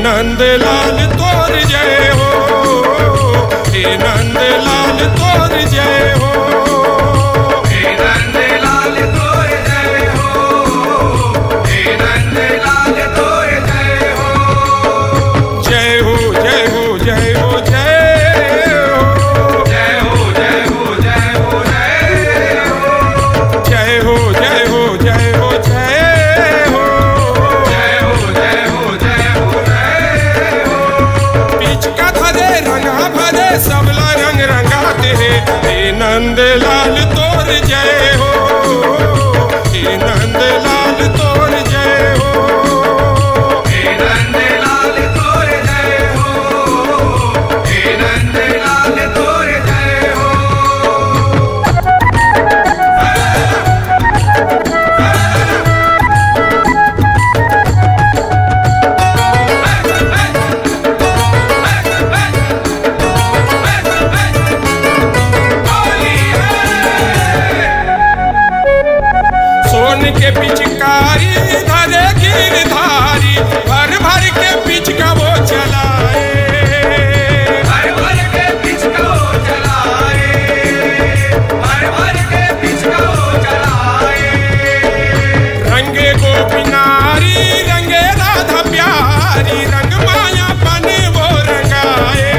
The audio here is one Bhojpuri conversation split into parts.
नंद लाल तोर जय हो, हे नंद लाल तोर जय हो, हे नंद लाल तोर जय हो, हे नंद लाल तोर जय हो। जय हो जय हो जय हो जय हो, जय हो जय हो जय हो जय हो, जय हो जय हो जय हो जय हो, जय हो जय हो जय हो जय हो। बीच का धरे रंगा भरे सबला रंग रंगाते हैं, हे नंद लाल तोर जय हो, हे नंद लाल तोर जय हो, हे नंद लाल तोर जय हो, हे नंद लाल तोर जय हो। सोन के पिचकारी धरे गिरधारी, भर भर के पिच का वो चलाए, भर भर के पिच को चलाए, भर भर के पिच को चलाए। रंगे गोपिनारी रंगे राधा प्यारी, रंग माया बने वो रंगाए,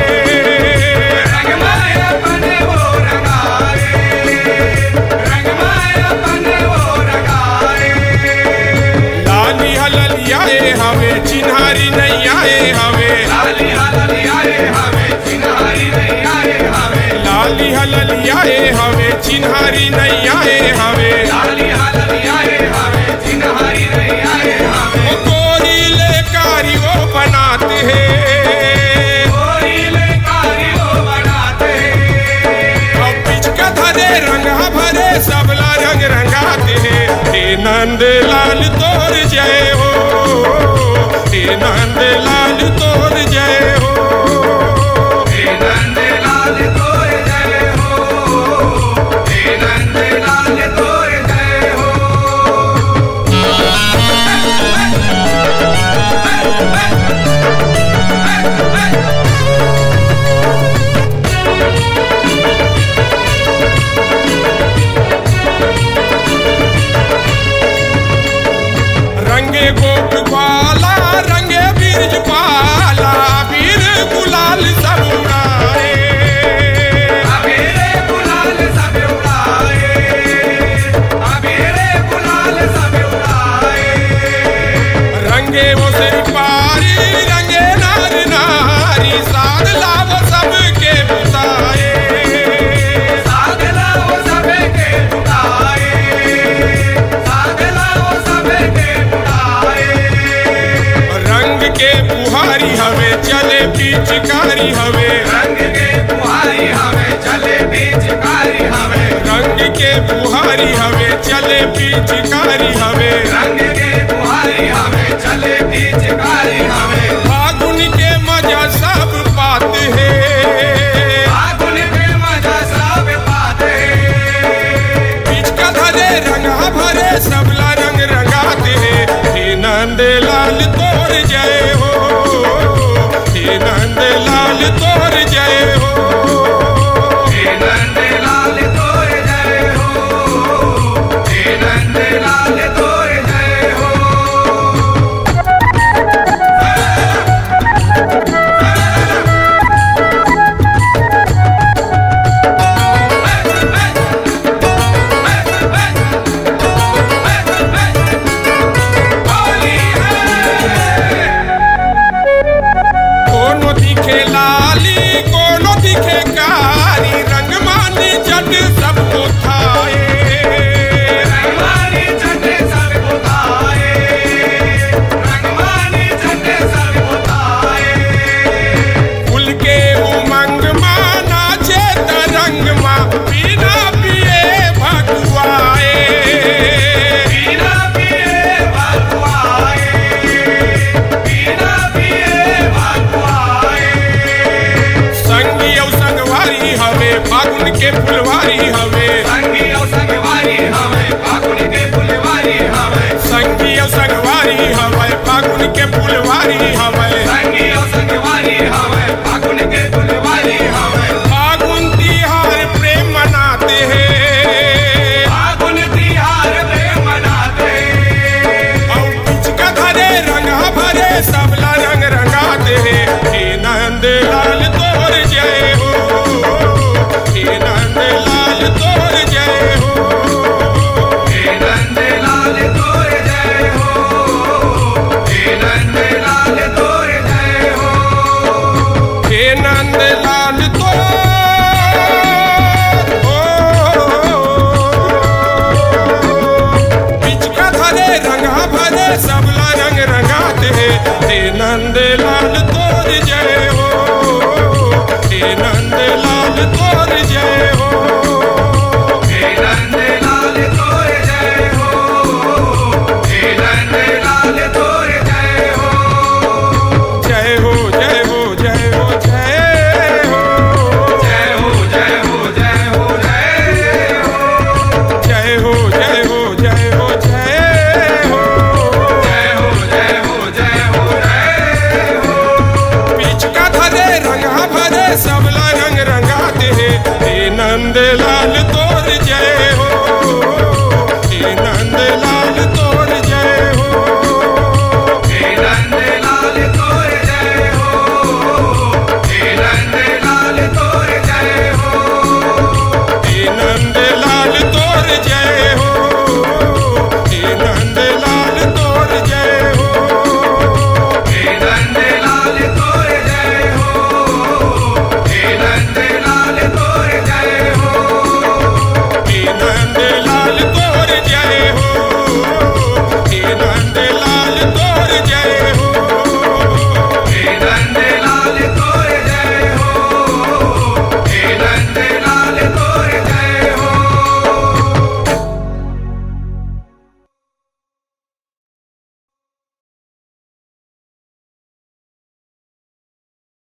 रंग माया बने वो रंगाए, रंग माया बने वो रंगाए। लाली हललियाए हमें चिन्हारी नहीं आए हमें, लाली हललियाए हमें चिन्हारी नहीं आए हमें, लाली हललियाए हमें चिन्हारी नहीं आए हमें, लाली हललियाए हमें चिन्हारी नहीं आए हमें। वो गोरी लेकारी वो बनाते हैं, गोरीले कारी वो बनाते, अब बीच का धरे रंगा भरे सबला रंग रंगाते हैं, हे नंद लाल तोर जय हो, हे नंद लाल तोर जय हो, हे नंद लाल तोर जय हो, हे नंद लाल तोर जय हो। रंगे गोपवाला रंगे बीरज पाला, वीर गुलाल सब उड़ाए, अबेरे गुलाल सब उड़ाए, अबेरे गुलाल सब उड़ाए। रंगे वो सिर पारी रंगे नार नारी, साध लाभ सबके बुताए, सागला वो सबके उड़ाए, सागला वो सबके उड़ाए। रंग के बुहारी हमें चले पिचकारी हमें, रंग के बुहारी हमें चले पिचकारी हमें, रंग के बुहारी हमें चले पिचकारी हमें, रंग के बुहारी हमें चले पिचकारी हमें। फागुन के मजा सब पाते हैं, फागुन के मजा सब पाते, बीच का धरे रंगा भरे सबला रंग रंगाते हैं, हे नंद लाल तोर जय हो, हे नंद लाल तोर जय हो, हे नंद लाल तोर जय हो, हे नंद लाल तोर जय हो। होली है। कोनो दिखे लाली कोनो दिखे कारी, रंग मानी जट सबको थाए, रंगवानी चटे सब उताए, रंगवानी चटे सब उताए। फूल के उमंग माँ नाचे तरंग माँ, बिना पिए भगुआए, बिना पिए भगुआए, बिना पिए भगुआए। संगी औ संगवारी हमें फागुन के फुलवारी हमें, संगी और संगवारी हमें फागुन के फुलवारी हमें, संगी औ संगवारी हमें फागुन के फुलवारी हमें, संगी लाल तो